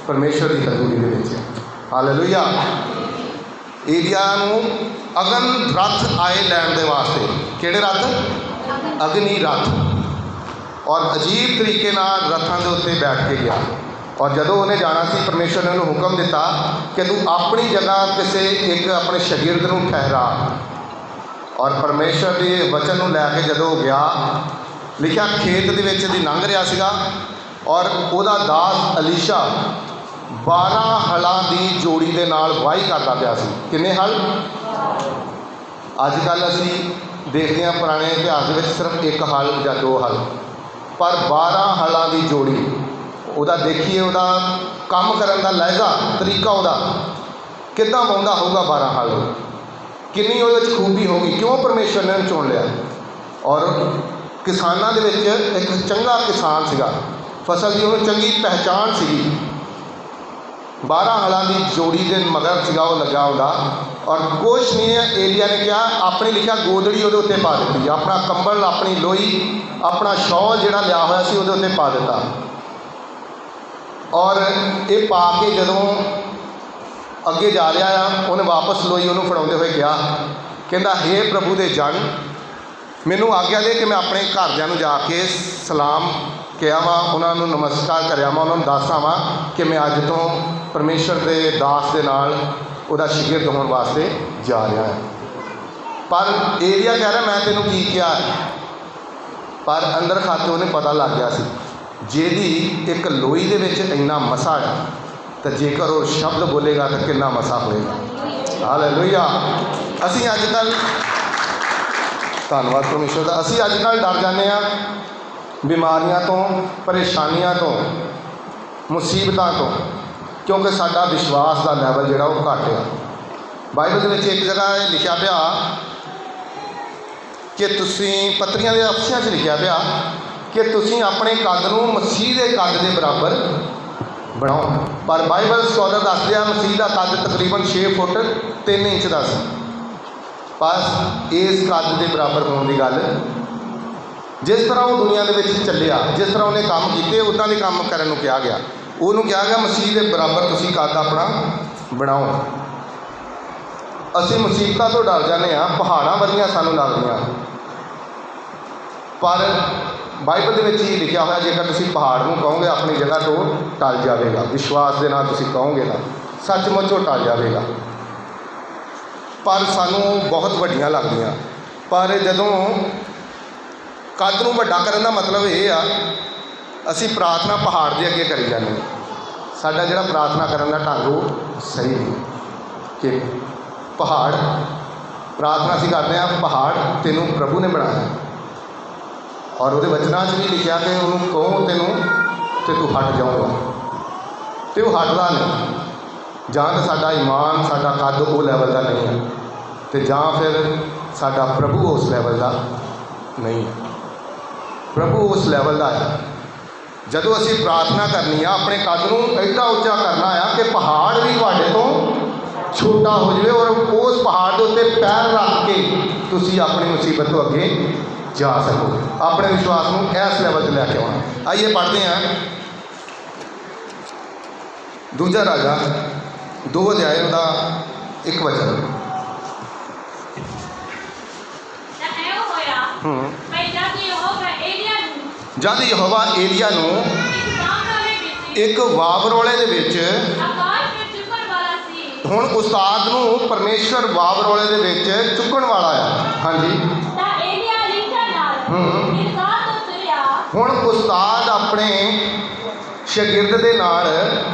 ਪਰਮੇਸ਼ਵਰ ਦੀ ਹਜ਼ੂਰੀ ਦੇ ਵਿੱਚ ਹੈ। ਹਾਲੇਲੂਇਆ। ਏਲੀਆ ਨੂੰ ਅਗਨ ਰੱਥ ਆਏ ਲੈਣ ਦੇ ਵਾਸਤੇ। ਕਿਹੜੇ ਰੱਥ? ਅਗਨੀ ਰੱਥ। ਔਰ ਅਜੀਬ ਤਰੀਕੇ ਨਾਲ ਰੱਥਾਂ ਦੇ ਉੱਤੇ ਬੈਠ ਕੇ ਗਿਆ। ਔਰ ਜਦੋਂ ਉਹਨੇ ਜਾਣਾ ਸੀ, ਪਰਮੇਸ਼ਵਰ ਨੇ ਉਹਨੂੰ ਹੁਕਮ ਦਿੱਤਾ ਕਿ ਤੂੰ ਆਪਣੀ ਜਗ੍ਹਾ ਕਿਸੇ ਇੱਕ ਆਪਣੇ ਸ਼ਾਗਿਰਦ ਨੂੰ ਠਹਿਰਾ। ਔਰ ਪਰਮੇਸ਼ਵਰ ਦੇ ਵਚਨ ਨੂੰ ਲੈ ਕੇ ਜਦੋਂ ਉਹ ਗਿਆ, ਲਿਖਿਆ ਖੇਤ ਦੇ ਵਿੱਚ ਦੀ ਲੰਘ ਰਿਹਾ ਸੀਗਾ ਔਰ ਉਹਦਾ ਦਾਸ ਅਲੀਸ਼ਾ 12 ਹਲਾਂ ਦੀ ਜੋੜੀ ਦੇ ਨਾਲ ਵਾਹੀ ਕਰਦਾ ਪਿਆ ਸੀ। ਕਿੰਨੇ ਹਲ? ਅੱਜ ਕੱਲ੍ਹ ਅਸੀਂ ਦੇਖਦੇ ਹਾਂ ਪੁਰਾਣੇ ਇਤਿਹਾਸ ਦੇ ਵਿੱਚ ਸਿਰਫ 1 ਹਲ ਜਾਂ 2 ਹਲ, ਪਰ 12 ਹਲਾਂ ਦੀ ਜੋੜੀ। ਉਹਦਾ ਦੇਖੀਏ, ਉਹਦਾ ਕੰਮ ਕਰਨ ਦਾ ਲਹਿਜ਼ਾ, ਤਰੀਕਾ ਉਹਦਾ ਕਿੱਦਾਂ ਪਾਉਂਦਾ ਹੋਊਗਾ 12 ਹਲ। ਕਿੰਨੀ ਉਹਦੇ ਵਿੱਚ ਖੂਬੀ ਹੋਊਗੀ। ਕਿਉਂ ਪਰਮੇਸ਼ਵਰ ਨੇ ਉਹਨੂੰ ਚੁਣ ਲਿਆ? ਔਰ ਕਿਸਾਨਾਂ ਦੇ ਵਿੱਚ ਇੱਕ ਚੰਗਾ ਕਿਸਾਨ ਸੀਗਾ, ਫਸਲ ਦੀ ਉਹਨੂੰ ਚੰਗੀ ਪਹਿਚਾਣ ਸੀਗੀ। 12 ਹਲਾਂ ਦੀ ਜੋੜੀ ਦੇ ਮਗਰ ਸੀਗਾ ਉਹ ਲੱਗਾ ਹੁੰਦਾ। ਔਰ ਕੁਛ ਨਹੀਂ ਹੈ, ਏਲੀਆ ਨੇ ਕਿਹਾ ਆਪਣੀ ਲਿਖਿਆ ਗੋਦੜੀ ਉਹਦੇ ਉੱਤੇ ਪਾ ਦਿੱਤੀ, ਆਪਣਾ ਕੰਬਲ, ਆਪਣੀ ਲੋਈ, ਆਪਣਾ ਸ਼ਾਲ ਜਿਹੜਾ ਲਿਆ ਹੋਇਆ ਸੀ ਉਹਦੇ ਉੱਤੇ ਪਾ ਦਿੱਤਾ। ਔਰ ਇਹ ਪਾ ਕੇ ਜਦੋਂ ਅੱਗੇ ਜਾ ਰਿਹਾ ਆ, ਉਹਨੇ ਵਾਪਸ ਲੋਈ ਉਹਨੂੰ ਫੜਾਉਂਦੇ ਹੋਏ ਕਿਹਾ, ਕਹਿੰਦਾ ਹੇ ਪ੍ਰਭੂ ਦੇ ਜਨ, ਮੈਨੂੰ ਆਗਿਆ ਦੇ ਕਿ ਮੈਂ ਆਪਣੇ ਘਰਦਿਆਂ ਨੂੰ ਜਾ ਕੇ ਸਲਾਮ ਕਿਹਾ ਵਾ, ਉਹਨਾਂ ਨੂੰ ਨਮਸਕਾਰ ਕਰਿਆ ਵਾ, ਉਹਨਾਂ ਨੂੰ ਦੱਸਾਂ ਵਾ ਕਿ ਮੈਂ ਅੱਜ ਤੋਂ ਪਰਮੇਸ਼ਵਰ ਦੇ ਦਾਸ ਦੇ ਨਾਲ ਉਹਦਾ ਸ਼ਾਗਿਰਦ ਹੋਣ ਵਾਸਤੇ ਜਾ ਰਿਹਾ ਹਾਂ। ਪਰ ਏਲੀਆ ਕਹਿ ਰਿਹਾ ਮੈਂ ਤੈਨੂੰ ਕੀ ਕਿਹਾ? ਪਰ ਅੰਦਰ ਖਾਤੇ ਉਹਨੇ ਪਤਾ ਲੱਗ ਗਿਆ ਸੀ, ਜਿਹਦੀ ਇੱਕ ਲੋਈ ਦੇ ਵਿੱਚ ਇੰਨਾ ਮਸਾ ਹੈ ਤਾਂ ਜੇਕਰ ਉਹ ਸ਼ਬਦ ਬੋਲੇਗਾ ਤਾਂ ਕਿੰਨਾ ਮਸਾ ਹੋਏਗਾ। ਹਾਲੇਲੂਇਆ। ਅਸੀਂ ਅੱਜ ਕੱਲ੍ਹ, ਧੰਨਵਾਦ ਪਰਮੇਸ਼ਵਰ ਦਾ, ਅਸੀਂ ਅੱਜ ਕੱਲ੍ਹ ਡਰ ਜਾਂਦੇ ਹਾਂ ਬਿਮਾਰੀਆਂ ਤੋਂ, ਪਰੇਸ਼ਾਨੀਆਂ ਤੋਂ, ਮੁਸੀਬਤਾਂ ਤੋਂ, ਕਿਉਂਕਿ ਸਾਡਾ ਵਿਸ਼ਵਾਸ ਦਾ ਲੈਵਲ ਜਿਹੜਾ ਉਹ ਘੱਟ ਆ। ਬਾਈਬਲ ਦੇ ਵਿੱਚ ਇੱਕ ਜਗ੍ਹਾ ਇਹ ਲਿਖਿਆ ਪਿਆ ਕਿ ਤੁਸੀਂ, ਪੱਤਰੀਆਂ ਦੇ ਅਫਸਿਆਂ 'ਚ ਲਿਖਿਆ ਪਿਆ ਕਿ ਤੁਸੀਂ ਆਪਣੇ ਕੱਦ ਨੂੰ ਮਸੀਹ ਦੇ ਕੱਦ ਦੇ ਬਰਾਬਰ ਬਣਾਓ। ਪਰ ਬਾਈਬਲ ਸਕਾਲਰ ਦੱਸਦੇ ਆ ਮਸੀਹ ਦਾ ਕੱਦ ਤਕਰੀਬਨ 6 ਫੁੱਟ 3 ਇੰਚ ਦਾ ਸੀ। ਬਸ ਇਸ ਕੱਦ ਦੇ ਬਰਾਬਰ ਹੋਣ ਦੀ ਗੱਲ, ਜਿਸ ਤਰ੍ਹਾਂ ਉਹ ਦੁਨੀਆ ਦੇ ਵਿੱਚ ਚੱਲਿਆ, ਜਿਸ ਤਰ੍ਹਾਂ ਉਹਨੇ ਕੰਮ ਕੀਤੇ, ਉੱਦਾਂ ਦੇ ਕੰਮ ਕਰਨ ਨੂੰ ਕਿਹਾ ਗਿਆ। ਉਹਨੂੰ ਕਿਹਾ ਗਿਆ ਮਸੀਹ ਦੇ ਬਰਾਬਰ ਤੁਸੀਂ ਕੱਦ ਆਪਣਾ ਬਣਾਓ। ਅਸੀਂ ਮੁਸੀਬਤਾਂ ਤੋਂ ਡਰ ਜਾਂਦੇ ਹਾਂ, ਪਹਾੜਾਂ ਵਰਗੀਆਂ ਸਾਨੂੰ ਲੱਗਦੀਆਂ, ਪਰ ਬਾਈਬਲ ਦੇ ਵਿੱਚ ਹੀ ਲਿਖਿਆ ਹੋਇਆ, ਜੇਕਰ ਤੁਸੀਂ ਪਹਾੜ ਨੂੰ ਕਹੋਗੇ ਆਪਣੀ ਜਗ੍ਹਾ ਤੋਂ ਟਲ ਜਾਵੇਗਾ, ਵਿਸ਼ਵਾਸ ਦੇ ਨਾਲ ਤੁਸੀਂ ਕਹੋਗੇ ਤਾਂ ਸੱਚਮੁੱਚ ਉਹ ਟਲ ਜਾਵੇਗਾ। ਪਰ ਸਾਨੂੰ ਬਹੁਤ ਵੱਡੀਆਂ ਲੱਗਦੀਆਂ। ਪਰ ਜਦੋਂ ਕੱਦ ਨੂੰ ਵੱਡਾ ਕਰਨ ਦਾ ਮਤਲਬ ਇਹ ਆ, ਅਸੀਂ ਪ੍ਰਾਰਥਨਾ ਪਹਾੜ ਦੇ ਅੱਗੇ ਕਰੀ ਜਾਂਦੇ ਹਾਂ। ਸਾਡਾ ਜਿਹੜਾ ਪ੍ਰਾਰਥਨਾ ਕਰਨ ਦਾ ਢੰਗ ਉਹ ਸਹੀ ਨਹੀਂ ਕਿ ਪਹਾੜ ਪ੍ਰਾਰਥਨਾ ਅਸੀਂ ਕਰਦੇ ਹਾਂ, ਪਹਾੜ ਤੈਨੂੰ ਪ੍ਰਭੂ ਨੇ ਬਣਾਇਆ ਔਰ ਉਹਦੇ ਵਚਨਾਂ 'ਚ ਵੀ ਲਿਖਿਆ ਕਿ ਉਹਨੂੰ ਕਹੋ ਤੈਨੂੰ ਤੇ ਤੂੰ ਹਟ ਜਾਊਗਾ, ਤੇ ਉਹ ਹਟਦਾ ਨਹੀਂ। ਜਾਂ ਤਾਂ ਸਾਡਾ ਈਮਾਨ, ਸਾਡਾ ਕੱਦ ਉਹ ਲੈਵਲ ਦਾ ਨਹੀਂ ਹੈ, ਅਤੇ ਜਾਂ ਫਿਰ ਸਾਡਾ ਪ੍ਰਭੂ ਉਸ ਲੈਵਲ ਦਾ ਨਹੀਂ ਹੈ। ਪ੍ਰਭੂ ਉਸ ਲੈਵਲ ਦਾ ਹੈ। ਜਦੋਂ ਅਸੀਂ ਪ੍ਰਾਰਥਨਾ ਕਰਨੀ ਆ, ਆਪਣੇ ਕੱਦ ਨੂੰ ਐਡਾ ਉੱਚਾ ਕਰਨਾ ਆ ਕਿ ਪਹਾੜ ਵੀ ਤੁਹਾਡੇ ਤੋਂ ਛੋਟਾ ਹੋ ਜਾਵੇ ਔਰ ਉਸ ਪਹਾੜ ਦੇ ਉੱਤੇ ਪੈਰ ਰੱਖ ਕੇ ਤੁਸੀਂ ਆਪਣੀ ਮੁਸੀਬਤ ਤੋਂ ਅੱਗੇ ਜਾ ਸਕੋ। ਆਪਣੇ ਵਿਸ਼ਵਾਸ ਨੂੰ ਇਸ ਲੈਵਲ 'ਤੇ ਲੈ ਕੇ ਆਉਣਾ। ਆਈਏ ਪੜ੍ਹਦੇ ਹਾਂ ਦੂਜਾ ਰਾਜਾ 2 ਅਧਿਆਇ ਉਹਦਾ 1 ਵਚਨ। ਤਾਂ ਐਂ ਹੋਇਆ ਪਹਿਲਾਂ ਕਿ ਯਹੋਵਾ ਏਲੀਆ ਨੂੰ ਜਦ ਯਹੋਵਾ ਏਲੀਆ ਨੂੰ ਇੱਕ ਸਾਹਮਣੇ ਵਿੱਚ ਇੱਕ ਵਾਵਰੋਲੇ ਦੇ ਵਿੱਚ, ਆਕਾਸ਼ ਵਿੱਚ ਚੁੱਕਣ ਵਾਲਾ ਸੀ। ਹੁਣ ਉਸਤਾਦ ਨੂੰ ਪਰਮੇਸ਼ਵਰ ਵਾਵਰੋਲੇ ਦੇ ਵਿੱਚ ਚੁੱਕਣ ਵਾਲਾ ਆ। ਹਾਂਜੀ। ਤਾਂ ਏਲੀਆ ਅਲੀਸ਼ਾ ਨਾਲ ਗਿਲਗਾਲ ਤੋਂ ਤੁਰਿਆ। ਹੁਣ ਉਸਤਾਦ ਆਪਣੇ ਸ਼ਾਗਿਰਦ ਦੇ ਨਾਲ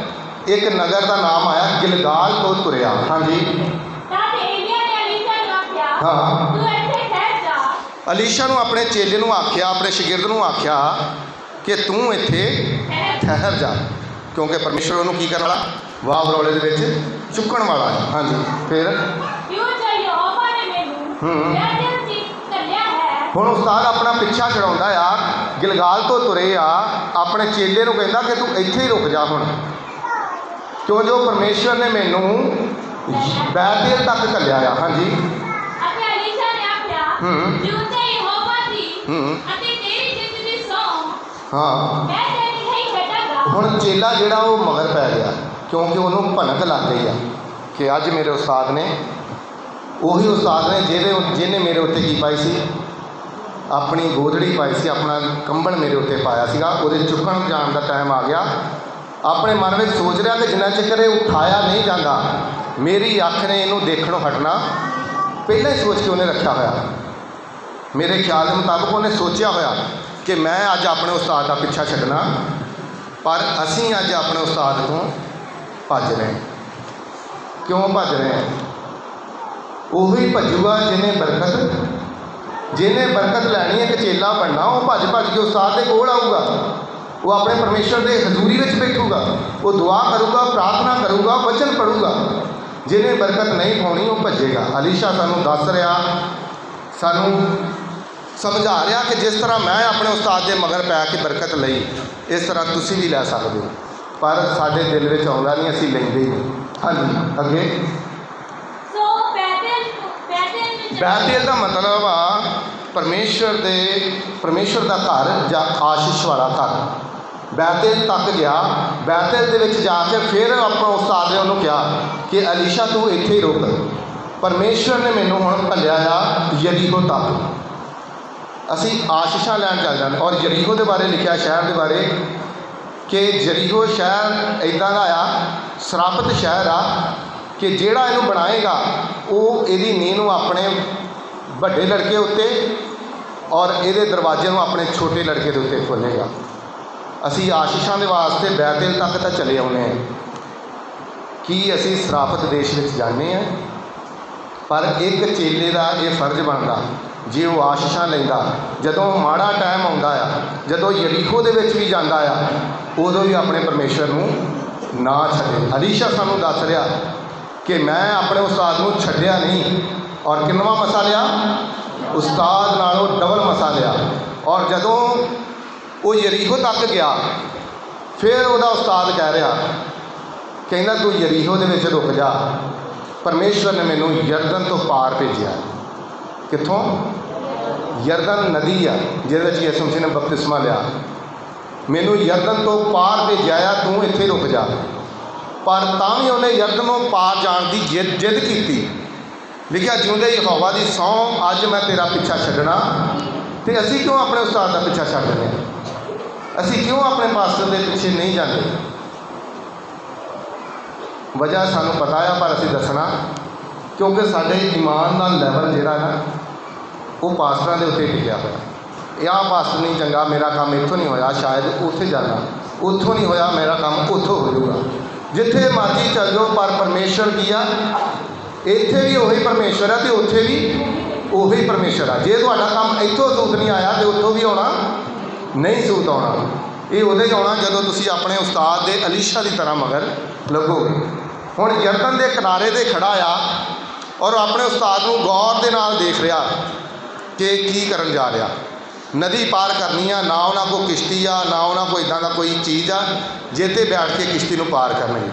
ਇੱਕ ਨਗਰ ਦਾ ਨਾਮ ਆਇਆ ਗਿਲਗਾਲ ਤੋਂ ਤੁਰਿਆ। ਹਾਂਜੀ। ਤਦ ਏਲੀਆ ਨੇ ਅਲੀਸ਼ਾ ਨੂੰ ਆਖਿਆ, ਹਾਂ। ਤੂੰ ਇੱਥੇ ਠਹਿਰ ਜਾ। ਅਲੀਸ਼ਾ ਨੂੰ ਆਪਣੇ ਚੇਲੇ ਨੂੰ ਆਖਿਆ, ਆਪਣੇ ਸ਼ਾਗਿਰਦ ਨੂੰ ਆਖਿਆ ਕਿ ਤੂੰ ਇੱਥੇ ਠਹਿਰ ਜਾ, ਕਿਉਂਕਿ ਪਰਮੇਸ਼ਵਰ ਉਹਨੂੰ ਕੀ ਕਰਨ ਵਾਲਾ, ਵਾਵਰੋਲੇ ਦੇ ਵਿੱਚ ਚੁੱਕਣ ਵਾਲਾ ਹੈ। ਹਾਂਜੀ। ਫਿਰ ਕਿਉਂ ਜੇ ਯਹੋਵਾ ਨੇ ਮੈਨੂੰ ਬੈਤੇਲ 'ਚ ਘੱਲਿਆ ਹੈ। ਹੁਣ ਉਸਤਾਦ ਆਪਣਾ ਪਿੱਛਾ ਛਡਾਉਂਦਾ ਆ, ਗਿਲਗਾਲ ਤੋਂ ਤੁਰੇ ਆ, ਆਪਣੇ ਚੇਲੇ ਨੂੰ ਕਹਿੰਦਾ ਕਿ ਤੂੰ ਇੱਥੇ ਹੀ ਰੁਕ ਜਾ ਹੁਣ, ਕਿਉਂ ਜੋ ਪਰਮੇਸ਼ਵਰ ਨੇ ਮੈਨੂੰ ਬੈਤੇਲ ਤੱਕ ਘੱਲਿਆ ਆ। ਹਾਂਜੀ। ਅਤੇ ਅਲੀਸ਼ਾ ਨੇ ਆਖਿਆ, ਜਿਉਂਦੇ ਯਹੋਵਾ ਦੀ ਅਤੇ ਤੇਰੀ ਜਿੱਤ ਦੀ ਸਹੁੰ, ਹਾਂ। ਮੈਂ ਤੈਨੂੰ ਨਹੀਂ ਛੱਡਾਂਗਾ। ਹੁਣ ਚੇਲਾ ਜਿਹੜਾ ਉਹ ਮਗਰ ਪੈ ਗਿਆ, ਕਿਉਂਕਿ ਉਹਨੂੰ ਭਨਕ ਲੱਗ ਗਈ ਆ ਕਿ ਅੱਜ ਮੇਰੇ ਉਸਤਾਦ ਨੇ, ਉਹੀ ਉਸਤਾਦ ਨੇ ਜਿਹਨੇ ਮੇਰੇ ਉੱਤੇ ਕੀ ਪਾਈ ਸੀ, ਆਪਣੀ ਗੋਦੜੀ ਪਾਈ ਸੀ, ਆਪਣਾ ਕੰਬਲ ਮੇਰੇ ਉੱਤੇ ਪਾਇਆ ਸੀਗਾ। ਉਹਦੇ ਚੁੱਕਣ ਜਾਣ ਦਾ ਟਾਈਮ ਆ ਗਿਆ। ਆਪਣੇ ਮਨ ਵਿੱਚ ਸੋਚ ਰਿਹਾ ਕਿ ਜਿੰਨਾ ਚਿਰ ਇਹ ਉਠਾਇਆ ਨਹੀਂ ਜਾਂਦਾ, ਮੇਰੀ ਅੱਖ ਨੇ ਇਹਨੂੰ ਦੇਖਣੋਂ ਹਟਣਾ। ਪਹਿਲਾਂ ਹੀ ਸੋਚ ਕੇ ਉਹਨੇ ਰੱਖਿਆ ਹੋਇਆ, ਮੇਰੇ ਖਿਆਲ ਦੇ ਮੁਤਾਬਕ ਉਹਨੇ ਸੋਚਿਆ ਹੋਇਆ ਕਿ ਮੈਂ ਅੱਜ ਆਪਣੇ ਉਸਤਾਦ ਦਾ ਪਿੱਛਾ ਛੱਡਣਾ। ਪਰ ਅਸੀਂ ਅੱਜ ਆਪਣੇ ਉਸਤਾਦ ਤੋਂ ਭੱਜ ਰਹੇ ਹਾਂ। ਕਿਉਂ ਭੱਜ ਰਹੇ ਹਾਂ? ਉਹੀ ਭੱਜੂਗਾ ਜਿਹਨੇ ਬਰਕਤ ਲੈਣੀ ਹੈ ਕਿ ਚੇਲਾ ਬਣਨਾ, ਉਹ ਭੱਜ ਕੇ ਉਸਤਾਦ ਦੇ ਕੋਲ ਆਊਗਾ। ਉਹ ਆਪਣੇ ਪਰਮੇਸ਼ਵਰ ਦੇ ਹਜ਼ੂਰੀ ਵਿੱਚ ਬੈਠੂਗਾ, ਉਹ ਦੁਆ ਕਰੂਗਾ, ਪ੍ਰਾਰਥਨਾ ਕਰੂਗਾ, ਵਚਨ ਪੜੂਗਾ। ਜਿਹਨੇ ਬਰਕਤ ਨਹੀਂ ਪਾਉਣੀ ਉਹ ਭੱਜੇਗਾ। ਅਲੀਸ਼ਾ ਸਾਨੂੰ ਦੱਸ ਰਿਹਾ, ਸਾਨੂੰ ਸਮਝਾ ਰਿਹਾ ਕਿ ਜਿਸ ਤਰ੍ਹਾਂ ਮੈਂ ਆਪਣੇ ਉਸਤਾਦ ਦੇ ਮਗਰ ਪੈ ਕੇ ਬਰਕਤ ਲਈ, ਇਸ ਤਰ੍ਹਾਂ ਤੁਸੀਂ ਵੀ ਲੈ ਸਕਦੇ ਹੋ। ਪਰ ਸਾਡੇ ਦਿਲ ਵਿੱਚ ਆਉਂਦਾ ਨਹੀਂ, ਅਸੀਂ ਲੈਂਦੇ ਹੀ ਨਹੀਂ। ਹਾਂਜੀ। ਅੱਗੇ ਸੋ ਬੈਤੇਲ ਦਾ ਮਤਲਬ ਆ ਪਰਮੇਸ਼ਵਰ ਦਾ ਘਰ ਜਾਂ ਆਸ਼ੀਸ਼ ਵਾਲਾ ਘਰ। ਬੈਤੇਲ ਤੱਕ ਗਿਆ। ਬੈਤੇਲ ਦੇ ਵਿੱਚ ਜਾ ਕੇ ਫਿਰ ਆਪਣਾ ਉਸਤਾਦ ਨੇ ਉਹਨੂੰ ਕਿਹਾ ਕਿ ਅਲੀਸ਼ਾ ਤੂੰ ਇੱਥੇ ਹੀ ਰੁਕ, ਪਰਮੇਸ਼ਵਰ ਨੇ ਮੈਨੂੰ ਹੁਣ ਘੱਲਿਆ ਆ ਯਰੀਹੋ ਤੱਕ। ਅਸੀਂ ਆਸ਼ੀਸ਼ਾਂ ਲੈਣ ਚੱਲ ਜਾਂਦੇ। ਔਰ ਯਰੀਹੋ ਦੇ ਬਾਰੇ ਲਿਖਿਆ, ਸ਼ਹਿਰ ਦੇ ਬਾਰੇ, ਕਿ ਯਰੀਹੋ ਸ਼ਹਿਰ ਇੱਦਾਂ ਦਾ ਆ, ਸਰਾਪਤ ਸ਼ਹਿਰ ਆ ਕਿ ਜਿਹੜਾ ਇਹਨੂੰ ਬਣਾਏਗਾ ਉਹ ਇਹਦੀ ਨੀਂਹ ਨੂੰ ਆਪਣੇ ਵੱਡੇ ਲੜਕੇ ਉੱਤੇ ਔਰ ਇਹਦੇ ਦਰਵਾਜ਼ੇ ਨੂੰ ਆਪਣੇ ਛੋਟੇ ਲੜਕੇ ਦੇ ਉੱਤੇ ਖੋਲ੍ਹੇਗਾ। ਅਸੀਂ ਆਸ਼ੀਸ਼ਾਂ ਦੇ ਵਾਸਤੇ ਬੈਤੇਲ ਤੱਕ ਤਾਂ ਚਲੇ ਆਉਂਦੇ ਹਾਂ। ਕੀ ਅਸੀਂ ਸਰਾਪਤ ਦੇਸ਼ ਵਿੱਚ ਜਾਂਦੇ ਹਾਂ? ਪਰ ਇੱਕ ਚੇਲੇ ਦਾ ਇਹ ਫਰਜ਼ ਬਣਦਾ, ਜੇ ਉਹ ਆਸ਼ੀਸ਼ਾਂ ਲੈਂਦਾ, ਜਦੋਂ ਮਾੜਾ ਟਾਈਮ ਆਉਂਦਾ ਆ, ਜਦੋਂ ਯਰੀਹੋ ਦੇ ਵਿੱਚ ਵੀ ਜਾਂਦਾ ਆ, ਉਦੋਂ ਵੀ ਆਪਣੇ ਪਰਮੇਸ਼ਵਰ ਨੂੰ ਨਾ ਛੱਡੇ। ਅਲੀਸ਼ਾ ਸਾਨੂੰ ਦੱਸ ਰਿਹਾ ਕਿ ਮੈਂ ਆਪਣੇ ਉਸਤਾਦ ਨੂੰ ਛੱਡਿਆ ਨਹੀਂ। ਔਰ ਕਿੰਨਵਾਂ ਮਸਾ ਲਿਆ? ਉਸਤਾਦ ਨਾਲੋਂ ਡਬਲ ਮਸਾ ਲਿਆ। ਔਰ ਜਦੋਂ ਉਹ ਯਰੀਹੋ ਤੱਕ ਗਿਆ, ਫਿਰ ਉਹਦਾ ਉਸਤਾਦ ਕਹਿ ਰਿਹਾ, ਕਹਿੰਦਾ ਤੂੰ ਯਰੀਹੋ ਦੇ ਵਿੱਚ ਰੁਕ ਜਾ, ਪਰਮੇਸ਼ਵਰ ਨੇ ਮੈਨੂੰ ਯਰਦਨ ਤੋਂ ਪਾਰ ਭੇਜਿਆ। ਕਿੱਥੋਂ? ਯਰਦਨ ਨਦੀ ਆ ਜਿਹਦੇ ਵਿੱਚ ਯਿਸੂ ਮਸੀਹ ਨੇ ਬਪਤਿਸਮਾ ਲਿਆ। ਮੈਨੂੰ ਯਰਦਨ ਤੋਂ ਪਾਰ ਭੇਜਿਆ ਆ, ਤੂੰ ਇੱਥੇ ਰੁਕ ਜਾ। ਪਰ ਤਾਂ ਵੀ ਉਹਨੇ ਯਰਦਨੋਂ ਪਾਰ ਜਾਣ ਦੀ ਜਿੱਦ ਕੀਤੀ। ਲਿਖਿਆ, ਜਿਉਂਦੇ ਯਹੋਵਾ ਦੀ ਸਹੁੰ, ਅੱਜ ਮੈਂ ਤੇਰਾ ਪਿੱਛਾ ਛੱਡਣਾ तो असी क्यों अपने उस्ताद का पिछा छड्ड दिंदे हां? असी क्यों अपने पास्टर के पिछे नहीं जाते? वजह सानू पता है पर असी दसना, क्योंकि साडे ईमान का लैवल जिहड़ा ना वो पास्टरां दे उत्ते टिकिया होया। या पास्टर नहीं चंगा, मेरा काम इत्थों नहीं होया, शायद उत्थे जाना, उत्थों नहीं होया, मेरा काम उत्थों हो जाऊगा। जिथे मर्जी चल जाओ, पर परमेश्वर की आ, इत्थे भी उही परमेश्वर है तो उत्थे भी उही परमेश्वर है। जे तुहाडा काम इत्थों सूत नहीं आया तो उत्थों भी आना नहीं सूत आना। ये उदे ही आना जदों तुसीं अपने उस्ताद दे अलीशा की तरह मगर लगोगे। हुण यरदन के किनारे ते खड़ा आ और अपने उस्ताद नूं गौर दे नाल देख रहा कि की करन जा रहा। नदी पार करनी आ, ना उन्हां कोल किश्ती आ, ना उन्हां कोल इदां दा कोई चीज़ आ जिते बैठ के किश्ती नूं पार करनगे।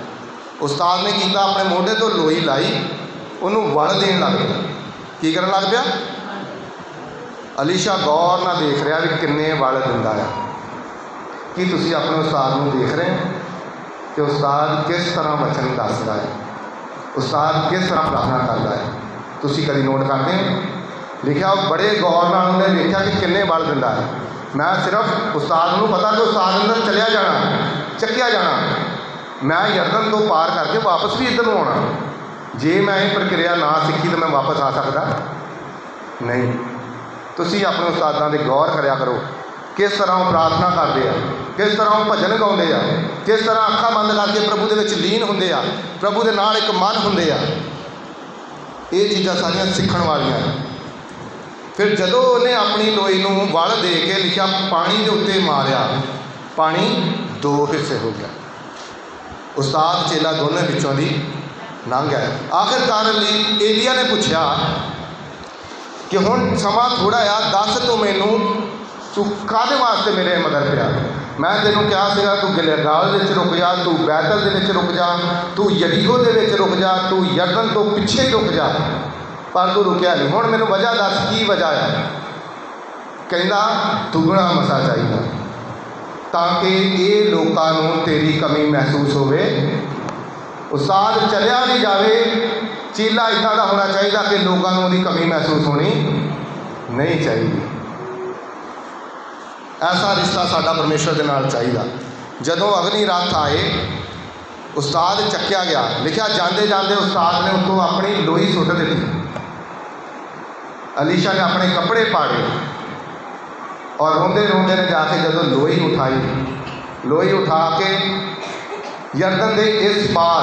उस्ताद ने कीता, अपने मोढे तो लोई लाई, उन्होंने वड़ देन लग पिया। की करन लग पिया? अलीशा गौर नाल देख रहा भी किन्ने वड़ दिंदा है। कि तुसीं अपने उस्ताद नूं देख रहे हो कि उस्ताद किस तरह वचन दसदा है, उस्ताद किस तरह प्रार्थना करता है? तुसीं कभी नोट करते हो? लिखा बड़े गौर नाल उन्हें देखा कि किन्ने वड़ दिंदा है। मैं सिर्फ उस्ताद नूं पता कि उस्ताद अंदर चलिया जाना, चक्या जाना, मैं यरदन तो पार करके वापस भी इधर आना। जे मैं ये प्रक्रिया ना सीखी तो मैं वापस आ सकता नहीं। तुसीं अपने उस्तादां दे गौर करया करो, किस तरह वो प्रार्थना करते हैं, किस तरह वो भजन गाते हैं, किस तरह अखां बंद करके प्रभु दे विच लीन हुंदे आ, प्रभु दे नाल एक मन हुंदे आ। ये चीज़ां सारियां सीखण वालियां। फिर जदों उन्हें अपनी लोई नूं वड़ दे के लिखा पानी के उत्ते मारिया, पानी दो हिस्से हो गया। उस्ताद चेला दोनों विचों दी लंघ गया। आखिरकार एलिया ने पूछा कि हुण समा थोड़ा आ, दस तू मैनू तू काहदे वास्ते मेरे मगर पिया? मैं तेनों कहा सीगा तू गिलगाल दे विच रुक जा, तू बैतल दे विच रुक जा, तू यरीहो दे विच रुक जा, तू यरदन तो पिछे ही रुक जा, पर तू रुकिया नहीं। हुण मैनू वजह दस की वजह है? कहंदा दुगना मसा चाहिए ताकि ये लोगों नूं तेरी कमी महसूस होवे। उस्ताद चलिया भी जाए, चीला इदां दा होना चाहिए कि लोगों नूं उहदी कमी महसूस होनी नहीं चाहिए। ऐसा रिश्ता साडा परमेश्वर के नाल चाहिए। जदों अग्नि रथ आए, उस्ताद चक्या गया। लिखा जाते जाते उस्ताद ने उत्तों अपनी लोई सुट दी। अलीशा ने अपने कपड़े पाड़े और रोंदे रोंदे ने जाके जदों लोई उठाई, लोई उठा के यरदन के इस पार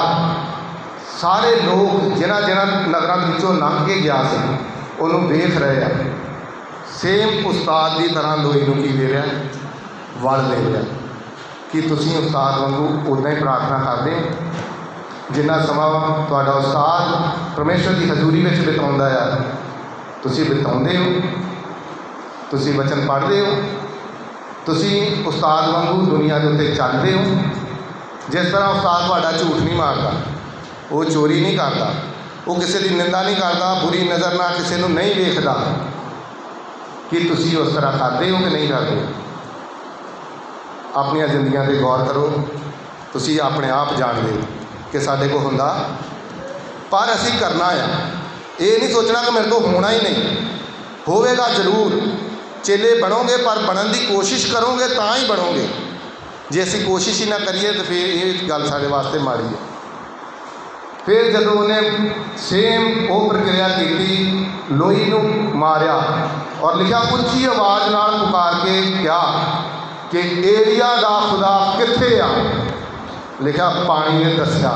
सारे लोग जिन्हां जिन्हां नगरां विचों लंघ के गया से उन्होंने देख रहे हैं। सेम उस्ताद की तरह लोई नूं की दे रहा है, वड़ दे रहा। कि तुसीं उस्ताद वांगू उदां ही प्रार्थना करते हो जिन्ना समा तुहाडा उस्ताद परमेश्वर की हजूरी में बिताउंदा है, तुसीं बिताउंदे हो? तुसीं वचन पढ़ते हो? तुसीं उस्ताद वांगू दुनिया के उत्ते चलते हो? जिस तरह उस्ताद तुहाडा झूठ नहीं मारता, वो चोरी नहीं करता, वो किसी की निंदा नहीं करता, बुरी नज़र ना किसी को नहीं देखता, कि तुसीं उस तरह करते हो कि नहीं करते? अपनी जिंदगियां पर गौर करो। तुसीं अपने आप जानते हो कि साडे कोल हुंदा, पर असीं करना है। ये नहीं सोचना कि मेरे को होना ही नहीं, होवेगा जरूर। चेले बनोगे पर बनने की कोशिश करोगे तो ही बनोगे। जे असीं कोशिश ही ना करिए तो फिर ये गल साडे वास्ते माड़ी है। फिर जदों उन्हें सेम वो प्रक्रिया की, लोई नूं मारिया और लिखा उच्ची आवाज़ नाल पुकार के क्या कि एलिया दा खुदा कित्थे आ? लिखा पानी ने दस्या।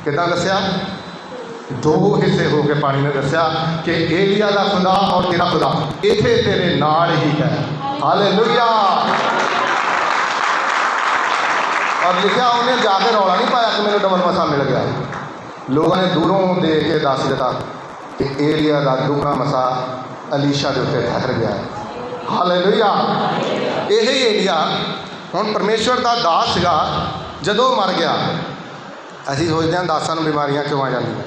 किदां दस्या? दो हिस्से हो के पानी ने दस्या कि एलिया दा खुदा और तेरा खुदा इत्थे तेरे नाल ही है। हालेलुया। और लिखा उन्हें जाके रौला नहीं पाया कि मैंने डबल मसा मिल गया। लोगों ने दूरों देख के दस दिता कि एलिया का दुगना मसा अलीशा के उत्ते ठहर गया है। हालेलुया। यही एलिया हुण परमेश्वर का दास सीगा, जदों मर गया। असीं सोचते हैं दासां नूं बीमारियां क्यों आ जांदियां,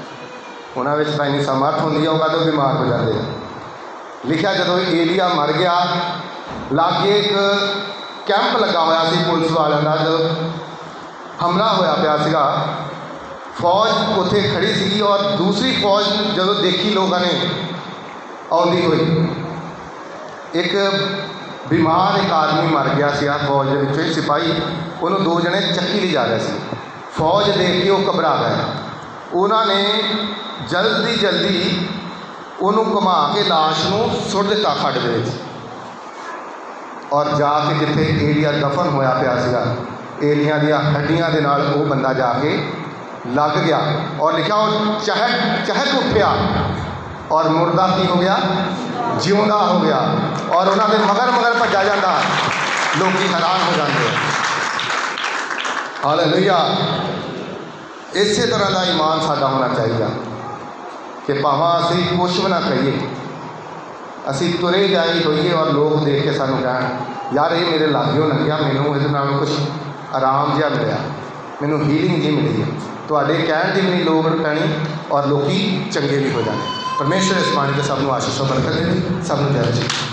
उन्हां विच तां इन्नी समर्थ हुंदी है, वो कदों बीमार हो जाते हैं। लिखा जदों एलिया मर गया, लागे एक कैंप लगा होया सी पुलिस वालियां दा, जो हमला होया पिया सीगा। फौज उत्थे खड़ी सी और दूसरी फौज जदों देखी लोगों ने आउंदी हुई ਇੱਕ ਬਿਮਾਰ ਇੱਕ ਆਦਮੀ ਮਰ ਗਿਆ ਸੀ ਫੌਜ ਦੇ ਵਿੱਚੋਂ ਹੀ ਸਿਪਾਹੀ, ਉਹਨੂੰ ਦੋ ਜਣੇ ਚੱਕੀ ਲਈ ਜਾ ਰਹੇ ਸੀ। ਫੌਜ ਦੇਖ ਕੇ ਉਹ ਘਬਰਾ ਗਏ। ਉਹਨਾਂ ਨੇ ਜਲਦੀ ਉਹਨੂੰ ਘੁਮਾ ਕੇ ਲਾਸ਼ ਨੂੰ ਸੁੱਟ ਦਿੱਤਾ ਖੱਡ ਦੇ ਵਿੱਚ, ਔਰ ਜਾ ਕੇ ਜਿੱਥੇ ਏਲੀਆ ਦਫਨ ਹੋਇਆ ਪਿਆ ਸੀਗਾ, ਏਲੀਆਂ ਦੀਆਂ ਹੱਡੀਆਂ ਦੇ ਨਾਲ ਉਹ ਬੰਦਾ ਜਾ ਕੇ ਲੱਗ ਗਿਆ, ਔਰ ਲਿਖਿਆ ਉਹ ਚਹਿਕ ਉੱਠਿਆ, ਔਰ ਮੁਰਦਾ ਕੀ ਹੋ ਗਿਆ, ਜਿਉਂਦਾ ਹੋ ਗਿਆ। ਔਰ ਉਹਨਾਂ ਦੇ ਮਗਰ ਭੱਜਾ ਜਾਂਦਾ, ਲੋਕੀ ਹੈਰਾਨ ਹੋ ਜਾਂਦੇ। ਹਾਲੇਲੂਇਆ। ਇਸੇ ਤਰ੍ਹਾਂ ਦਾ ਈਮਾਨ ਸਾਡਾ ਹੋਣਾ ਚਾਹੀਦਾ ਕਿ ਭਾਵੇਂ ਅਸੀਂ ਕੁਛ ਵੀ ਨਾ ਕਹੀਏ, ਅਸੀਂ ਤੁਰੇ ਜਾਈ ਹੋਈਏ ਔਰ ਲੋਕ ਦੇਖ ਕੇ ਸਾਨੂੰ ਕਹਿਣ, ਯਾਰ ਇਹ ਮੇਰੇ ਲਾਗਿਓ ਲੰਘਿਆ, ਮੈਨੂੰ ਇਹਦੇ ਨਾਲ ਕੁਛ ਆਰਾਮ ਜਿਹਾ ਮਿਲਿਆ, ਮੈਨੂੰ ਹੀਲਿੰਗ ਜੀ ਮਿਲੀ ਹੈ। ਤੁਹਾਡੇ ਕਹਿਣ ਦੀ ਵੀ ਨਹੀਂ ਲੋੜ ਪੈਣੀ, ਔਰ ਲੋਕੀ ਚੰਗੇ ਵੀ ਹੋ ਜਾਣੇ। ਪਰਮੇਸ਼ਰ ਇਸ ਬਾਣੀ ਦੇ ਸਭ ਨੂੰ ਆਸ਼ੀਸ਼ ਬਰਕਤ ਦੇਵੇ। ਸਭ ਨੂੰ ਜੈ ਮਸੀਹ।